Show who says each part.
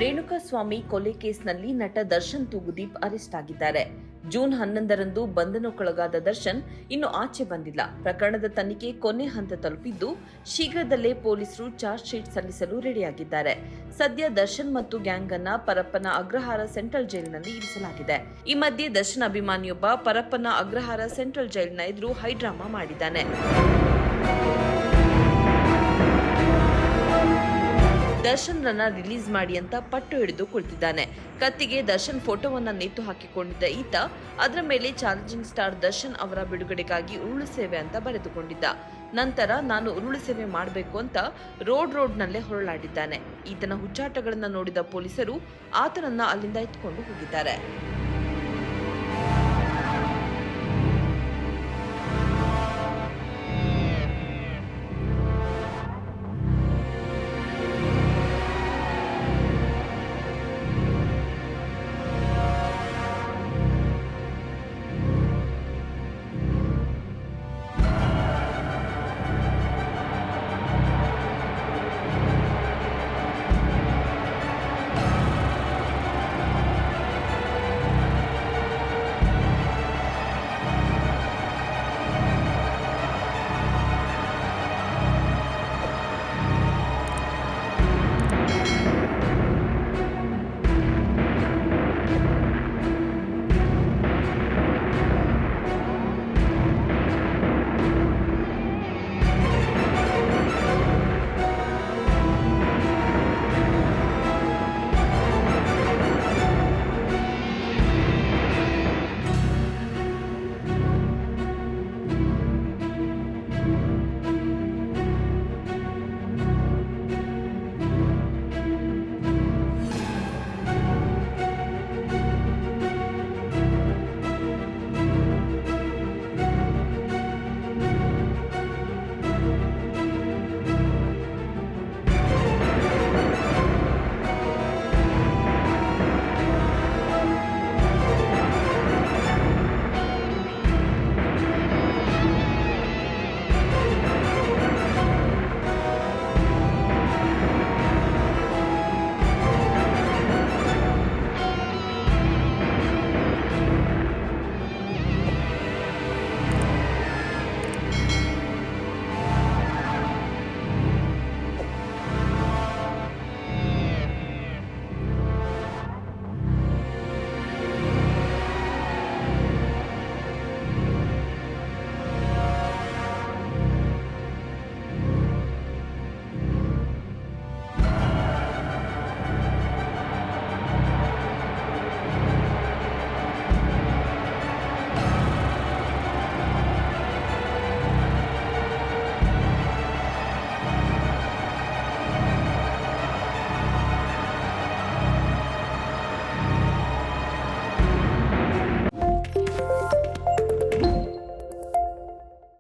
Speaker 1: ರೇಣುಕಾಸ್ವಾಮಿ ಕೊಲೆ ಕೇಸ್ನಲ್ಲಿ ನಟ ದರ್ಶನ್ ತೂಗುದೀಪ್ ಅರೆಸ್ಟ್ ಆಗಿದ್ದಾರೆ. ಜೂನ್ 11ರಂದು ಬಂಧನಕ್ಕೊಳಗಾದ ದರ್ಶನ್ ಇನ್ನು ಆಚೆ ಬಂದಿಲ್ಲ. ಪ್ರಕರಣದ ತನಿಖೆ ಕೊನೆ ಹಂತ ತಲುಪಿದ್ದು ಶೀಘ್ರದಲ್ಲೇ ಪೊಲೀಸರು ಚಾರ್ಜ್ ಶೀಟ್ ಸಲ್ಲಿಸಲು ರೆಡಿಯಾಗಿದ್ದಾರೆ. ಸದ್ಯ ದರ್ಶನ್ ಮತ್ತು ಗ್ಯಾಂಗ್ ಅನ್ನ ಪರಪ್ಪನ ಅಗ್ರಹಾರ ಸೆಂಟ್ರಲ್ ಜೈಲಿನಲ್ಲಿ ಇರಿಸಲಾಗಿದೆ. ಈ ಮಧ್ಯೆ ದರ್ಶನ್ ಅಭಿಮಾನಿಯೊಬ್ಬ ಪರಪ್ಪನ ಅಗ್ರಹಾರ ಸೆಂಟ್ರಲ್ ಜೈಲಿನ ಎದುರು ಹೈಡ್ರಾಮಾ ಮಾಡಿದ್ದಾನೆ. ದರ್ಶನ್ ರನ್ನ ರಿಲೀಸ್ ಮಾಡಿ ಅಂತ ಪಟ್ಟು ಹಿಡಿದು ಕುಳಿತಿದ್ದಾನೆ. ಕತ್ತಿಗೆ ದರ್ಶನ್ ಫೋಟೋವನ್ನ ನೇತು ಹಾಕಿಕೊಂಡಿದ್ದ ಈತ ಅದರ ಮೇಲೆ ಚಾಲೆಂಜಿಂಗ್ ಸ್ಟಾರ್ ದರ್ಶನ್ ಅವರ ಬಿಡುಗಡೆಗಾಗಿ ಉರುಳು ಸೇವೆ ಅಂತ ಬರೆದುಕೊಂಡಿದ್ದ. ನಂತರ ನಾನು ಉರುಳು ಸೇವೆ ಮಾಡಬೇಕು ಅಂತ ರೋಡ್ನಲ್ಲೇ ಹೊರಳಾಡಿದ್ದಾನೆ. ಈತನ ಹುಚ್ಚಾಟಗಳನ್ನ ನೋಡಿದ ಪೊಲೀಸರು ಆತನನ್ನ ಅಲ್ಲಿಂದ ಎತ್ಕೊಂಡು ಹೋಗಿದ್ದಾರೆ.